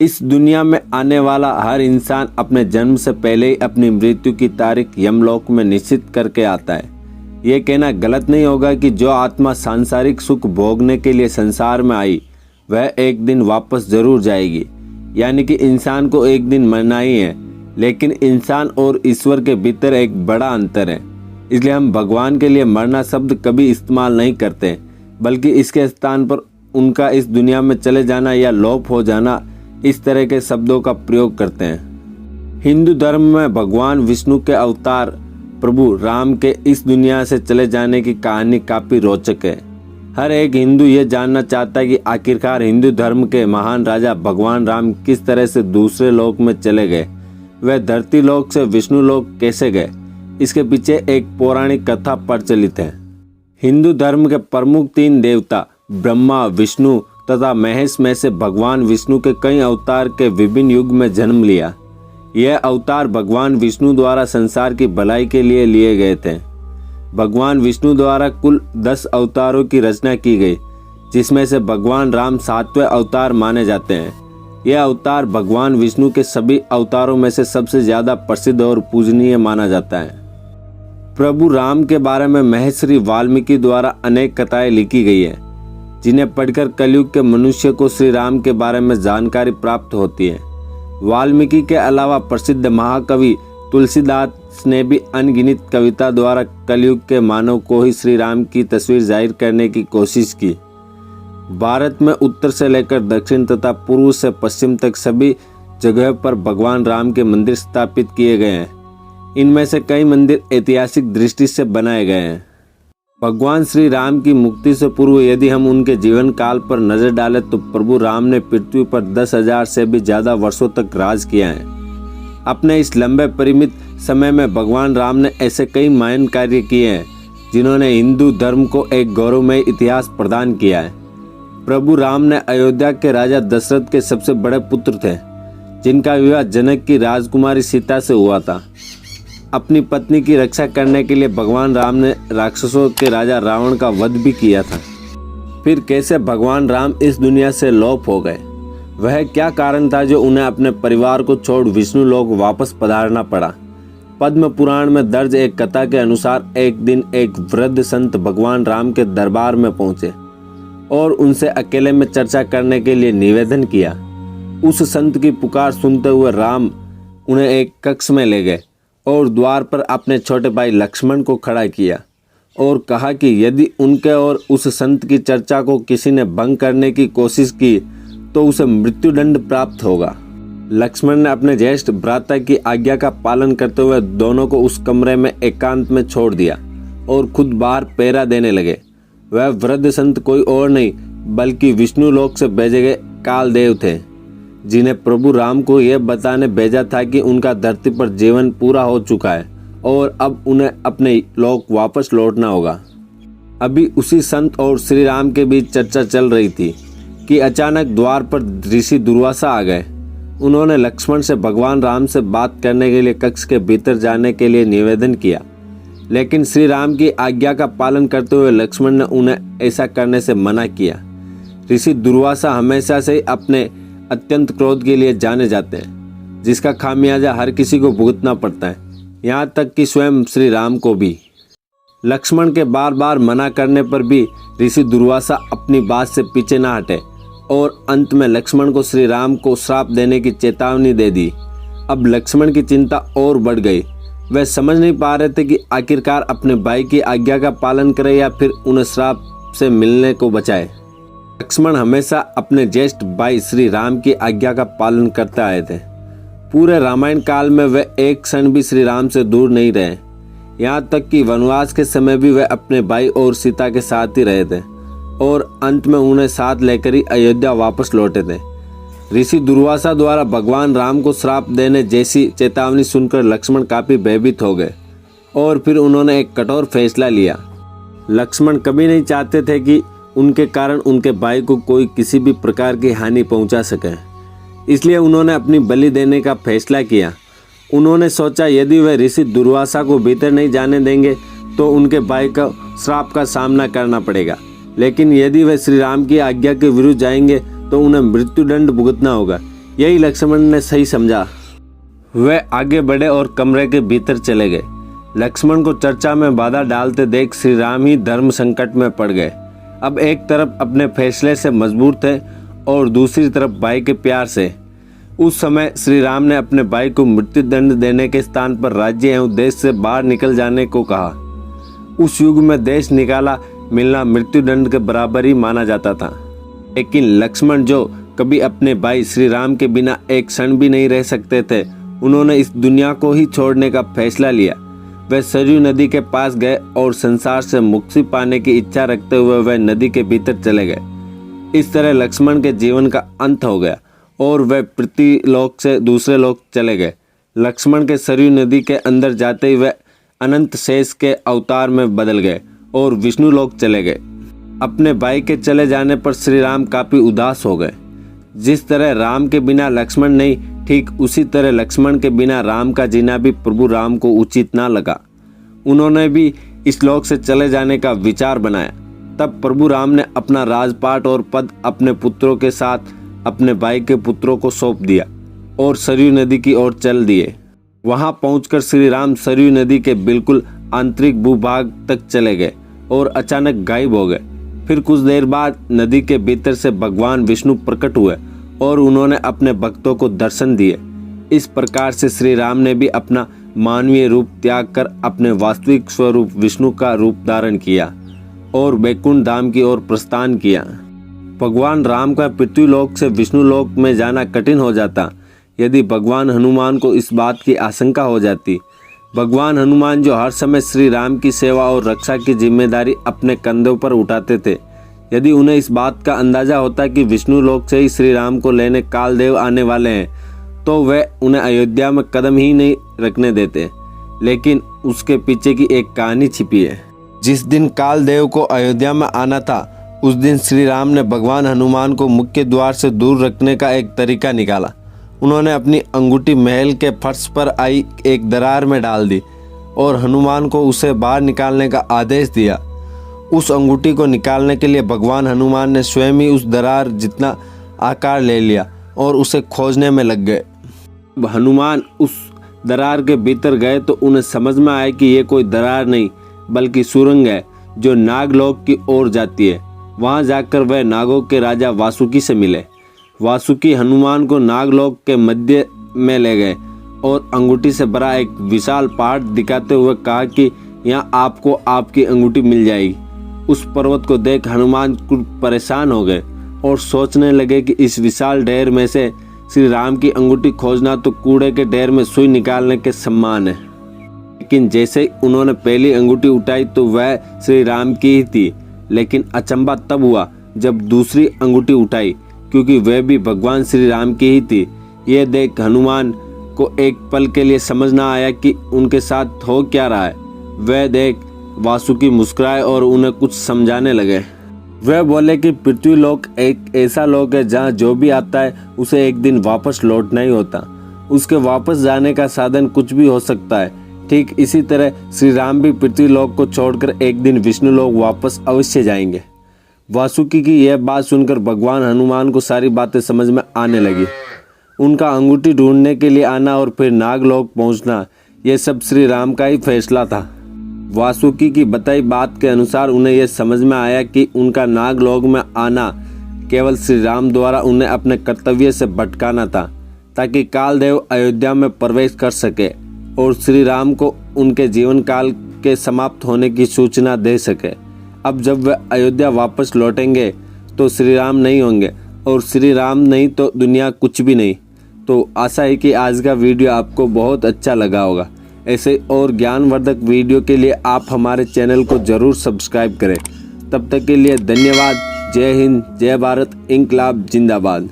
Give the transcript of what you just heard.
इस दुनिया में आने वाला हर इंसान अपने जन्म से पहले ही अपनी मृत्यु की तारीख यमलोक में निश्चित करके आता है। ये कहना गलत नहीं होगा कि जो आत्मा सांसारिक सुख भोगने के लिए संसार में आई वह एक दिन वापस जरूर जाएगी। यानी कि इंसान को एक दिन मरना ही है, लेकिन इंसान और ईश्वर के भीतर एक बड़ा अंतर है। इसलिए हम भगवान के लिए मरना शब्द कभी इस्तेमाल नहीं करते, बल्कि इसके स्थान पर उनका इस दुनिया में चले जाना या लोप हो जाना, इस तरह के शब्दों का प्रयोग करते हैं। हिंदू धर्म में भगवान विष्णु के अवतार प्रभु राम के इस दुनिया से चले जाने की कहानी काफी रोचक है। हर एक हिंदू ये जानना चाहता है कि आखिरकार हिंदू धर्म के महान राजा भगवान राम किस तरह से दूसरे लोक में चले गए, वह धरती लोक से विष्णु लोक कैसे गए। इसके पीछे एक पौराणिक कथा प्रचलित है। हिंदू धर्म के प्रमुख 3 देवता ब्रह्मा, विष्णु तथा महेश में से भगवान विष्णु के कई अवतार के विभिन्न युग में जन्म लिया। यह अवतार भगवान विष्णु द्वारा संसार की भलाई के लिए लिए गए थे। भगवान विष्णु द्वारा कुल 10 अवतारों की रचना की गई, जिसमें से भगवान राम 7वें अवतार माने जाते हैं। यह अवतार भगवान विष्णु के सभी अवतारों में से सबसे ज्यादा प्रसिद्ध और पूजनीय माना जाता है। प्रभु राम के बारे में महर्षि वाल्मीकि द्वारा अनेक कथाएं लिखी गई है, जिन्हें पढ़कर कलयुग के मनुष्य को श्री राम के बारे में जानकारी प्राप्त होती है। वाल्मीकि के अलावा प्रसिद्ध महाकवि तुलसीदास ने भी अनगिनत कविता द्वारा कलयुग के मानव को ही श्री राम की तस्वीर जाहिर करने की कोशिश की। भारत में उत्तर से लेकर दक्षिण तथा पूर्व से पश्चिम तक सभी जगह पर भगवान राम के मंदिर स्थापित किए गए हैं। इनमें से कई मंदिर ऐतिहासिक दृष्टि से बनाए गए हैं। भगवान श्री राम की मुक्ति से पूर्व यदि हम उनके जीवन काल पर नजर डालें तो प्रभु राम ने पृथ्वी पर 10,000 से भी ज्यादा वर्षों तक राज किया है। अपने इस लंबे परिमित समय में भगवान राम ने ऐसे कई महान कार्य किए हैं, जिन्होंने हिंदू धर्म को एक गौरवमय इतिहास प्रदान किया है। प्रभु राम ने अयोध्या के राजा दशरथ के सबसे बड़े पुत्र थे, जिनका विवाह जनक की राजकुमारी सीता से हुआ था। अपनी पत्नी की रक्षा करने के लिए भगवान राम ने राक्षसों के राजा रावण का वध भी किया था। फिर कैसे भगवान राम इस दुनिया से लोप हो गए, वह क्या कारण था जो उन्हें अपने परिवार को छोड़ विष्णु लोक वापस पधारना पड़ा। पद्म पुराण में दर्ज एक कथा के अनुसार एक दिन एक वृद्ध संत भगवान राम के दरबार में पहुंचे और उनसे अकेले में चर्चा करने के लिए निवेदन किया। उस संत की पुकार सुनते हुए राम उन्हें एक कक्ष में ले गए और द्वार पर अपने छोटे भाई लक्ष्मण को खड़ा किया और कहा कि यदि उनके और उस संत की चर्चा को किसी ने भंग करने की कोशिश की तो उसे मृत्युदंड प्राप्त होगा। लक्ष्मण ने अपने ज्येष्ठ भ्राता की आज्ञा का पालन करते हुए दोनों को उस कमरे में एकांत में छोड़ दिया और खुद बाहर पहरा देने लगे। वह वृद्ध संत कोई और नहीं बल्कि विष्णु लोक से भेजे गए कालदेव थे, जिन्हें प्रभु राम को यह बताने भेजा था कि उनका धरती पर जीवन पूरा हो चुका है और अब उन्हें अपने लोक वापस लौटना होगा। अभी उसी संत और श्री राम के बीच चर्चा चल रही थी कि अचानक द्वार पर ऋषि दुर्वासा आ गए। उन्होंने लक्ष्मण से भगवान राम से बात करने के लिए कक्ष के भीतर जाने के लिए निवेदन किया, लेकिन श्री राम की आज्ञा का पालन करते हुए लक्ष्मण ने उन्हें ऐसा करने से मना किया। ऋषि दुर्वासा हमेशा से अपने अत्यंत क्रोध के लिए जाने जाते हैं, जिसका खामियाजा हर किसी को भुगतना पड़ता है, यहाँ तक कि स्वयं श्री राम को भी। लक्ष्मण के बार बार मना करने पर भी ऋषि दुर्वासा अपनी बात से पीछे ना हटे और अंत में लक्ष्मण को श्री राम को श्राप देने की चेतावनी दे दी। अब लक्ष्मण की चिंता और बढ़ गई। वह समझ नहीं पा रहे थे कि आखिरकार अपने भाई की आज्ञा का पालन करे या फिर उन्हें श्राप से मिलने को बचाए। लक्ष्मण हमेशा अपने ज्येष्ठ भाई श्री राम की आज्ञा का पालन करते आए थे। पूरे रामायण काल में वे एक क्षण भी श्री राम से दूर नहीं रहे। यहाँ तक कि वनवास के समय भी वे अपने भाई और सीता के साथ ही रहे थे और अंत में उन्हें साथ लेकर ही अयोध्या वापस लौटे थे। ऋषि दुर्वासा द्वारा भगवान राम को श्राप देने जैसी चेतावनी सुनकर लक्ष्मण काफी भयभीत हो गए और फिर उन्होंने एक कठोर फैसला लिया। लक्ष्मण कभी नहीं चाहते थे कि उनके कारण उनके भाई को कोई किसी भी प्रकार की हानि पहुंचा सके, इसलिए उन्होंने अपनी बलि देने का फैसला किया। उन्होंने सोचा यदि वे ऋषि दुर्वासा को भीतर नहीं जाने देंगे तो उनके भाई का श्राप का सामना करना पड़ेगा, लेकिन यदि वे श्री राम की आज्ञा के विरुद्ध जाएंगे तो उन्हें मृत्युदंड भुगतना होगा। यही लक्ष्मण ने सही समझा। वे आगे बढ़े और कमरे के भीतर चले गए। लक्ष्मण को चर्चा में बाधा डालते देख श्री राम ही धर्म संकट में पड़ गए। अब एक तरफ अपने फैसले से मजबूर थे और दूसरी तरफ भाई के प्यार से। उस समय श्री राम ने अपने भाई को मृत्यु दंड देने के स्थान पर राज्य एवं देश से बाहर निकल जाने को कहा। उस युग में देश निकाला मिलना मृत्यु दंड के बराबर ही माना जाता था। लेकिन लक्ष्मण, जो कभी अपने भाई श्री राम के बिना एक क्षण भी नहीं रह सकते थे, उन्होंने इस दुनिया को ही छोड़ने का फैसला लिया। वे सरयू नदी के पास गए और संसार से मुक्ति पाने की इच्छा रखते हुए वे नदी के भीतर चले गए। इस तरह लक्ष्मण के जीवन का अंत हो गया और वे पृथ्वी लोक से दूसरे लोक चले गए। लक्ष्मण के सरयू नदी के अंदर जाते ही वे अनंत शेष के अवतार में बदल गए और विष्णु लोक चले गए। अपने भाई के चले जाने पर श्री राम काफी उदास हो गए। जिस तरह राम के बिना लक्ष्मण नहीं, ठीक उसी तरह लक्ष्मण के बिना राम का जीना भी प्रभु राम को उचित ना लगा। उन्होंने भी इस लोक से चले जाने का विचार बनाया। तब प्रभु राम ने अपना राजपाट और पद अपने पुत्रों के साथ अपने भाई के पुत्रों को सौंप दिया और सरयू नदी की ओर चल दिए। वहां पहुंचकर श्री राम सरयू नदी के बिल्कुल आंतरिक भूभाग तक चले गए और अचानक गायब हो गए। फिर कुछ देर बाद नदी के भीतर से भगवान विष्णु प्रकट हुए और उन्होंने अपने भक्तों को दर्शन दिए। इस प्रकार से श्री राम ने भी अपना मानवीय रूप त्याग कर अपने वास्तविक स्वरूप विष्णु का रूप धारण किया और वैकुंठ धाम की ओर प्रस्थान किया। भगवान राम का पृथ्वी लोक से विष्णु लोक में जाना कठिन हो जाता यदि भगवान हनुमान को इस बात की आशंका हो जाती। भगवान हनुमान, जो हर समय श्री राम की सेवा और रक्षा की जिम्मेदारी अपने कंधों पर उठाते थे, यदि उन्हें इस बात का अंदाजा होता कि विष्णु लोक से ही श्री राम को लेने कालदेव आने वाले हैं, तो वे उन्हें अयोध्या में कदम ही नहीं रखने देते। लेकिन उसके पीछे की एक कहानी छिपी है। जिस दिन कालदेव को अयोध्या में आना था, उस दिन श्री राम ने भगवान हनुमान को मुख्य द्वार से दूर रखने का एक तरीका निकाला। उन्होंने अपनी अंगूठी महल के फर्श पर आई एक दरार में डाल दी और हनुमान को उसे बाहर निकालने का आदेश दिया। उस अंगूठी को निकालने के लिए भगवान हनुमान ने स्वयं ही उस दरार जितना आकार ले लिया और उसे खोजने में लग गए। हनुमान उस दरार के भीतर गए तो उन्हें समझ में आया कि ये कोई दरार नहीं बल्कि सुरंग है जो नागलोक की ओर जाती है। वहां जाकर वह नागों के राजा वासुकी से मिले। वासुकी हनुमान को नागलोक के मध्य में ले गए और अंगूठी से भरा एक विशाल पहाड़ दिखाते हुए कहा कि यहाँ आपको आपकी अंगूठी मिल जाएगी। उस पर्वत को देख हनुमान कुछ परेशान हो गए और सोचने लगे कि इस विशाल ढेर में से श्री राम की अंगूठी खोजना तो कूड़े के ढेर में सुई निकालने के समान है। लेकिन जैसे ही उन्होंने पहली अंगूठी उठाई तो वह श्री राम की ही थी। लेकिन अचंभा तब हुआ जब दूसरी अंगूठी उठाई, क्योंकि वह भी भगवान श्री राम की ही थी। यह देख हनुमान को एक पल के लिए समझ ना आया कि उनके साथ हो क्या रहा है। वह देख वासुकी मुस्कुराए और उन्हें कुछ समझाने लगे। वह बोले कि पृथ्वी लोक एक ऐसा लोक है जहाँ जो भी आता है उसे एक दिन वापस लौटना ही होता। उसके वापस जाने का साधन कुछ भी हो सकता है। ठीक इसी तरह श्री राम भी पृथ्वी लोक को छोड़कर एक दिन विष्णु लोक वापस अवश्य जाएंगे। वासुकी की यह बात सुनकर भगवान हनुमान को सारी बातें समझ में आने लगी। उनका अंगूठी ढूंढने के लिए आना और फिर नागलोक पहुंचना, यह सब श्री राम का ही फैसला था। वासुकी की बताई बात के अनुसार उन्हें यह समझ में आया कि उनका नागलोक में आना केवल श्री राम द्वारा उन्हें अपने कर्तव्य से भटकाना था, ताकि कालदेव अयोध्या में प्रवेश कर सके और श्री राम को उनके जीवन काल के समाप्त होने की सूचना दे सके। अब जब वे अयोध्या वापस लौटेंगे तो श्री राम नहीं होंगे और श्री राम नहीं तो दुनिया कुछ भी नहीं। तो आशा है कि आज का वीडियो आपको बहुत अच्छा लगा होगा। ऐसे और ज्ञानवर्धक वीडियो के लिए आप हमारे चैनल को ज़रूर सब्सक्राइब करें। तब तक के लिए धन्यवाद। जय हिंद, जय भारत, इंकलाब जिंदाबाद।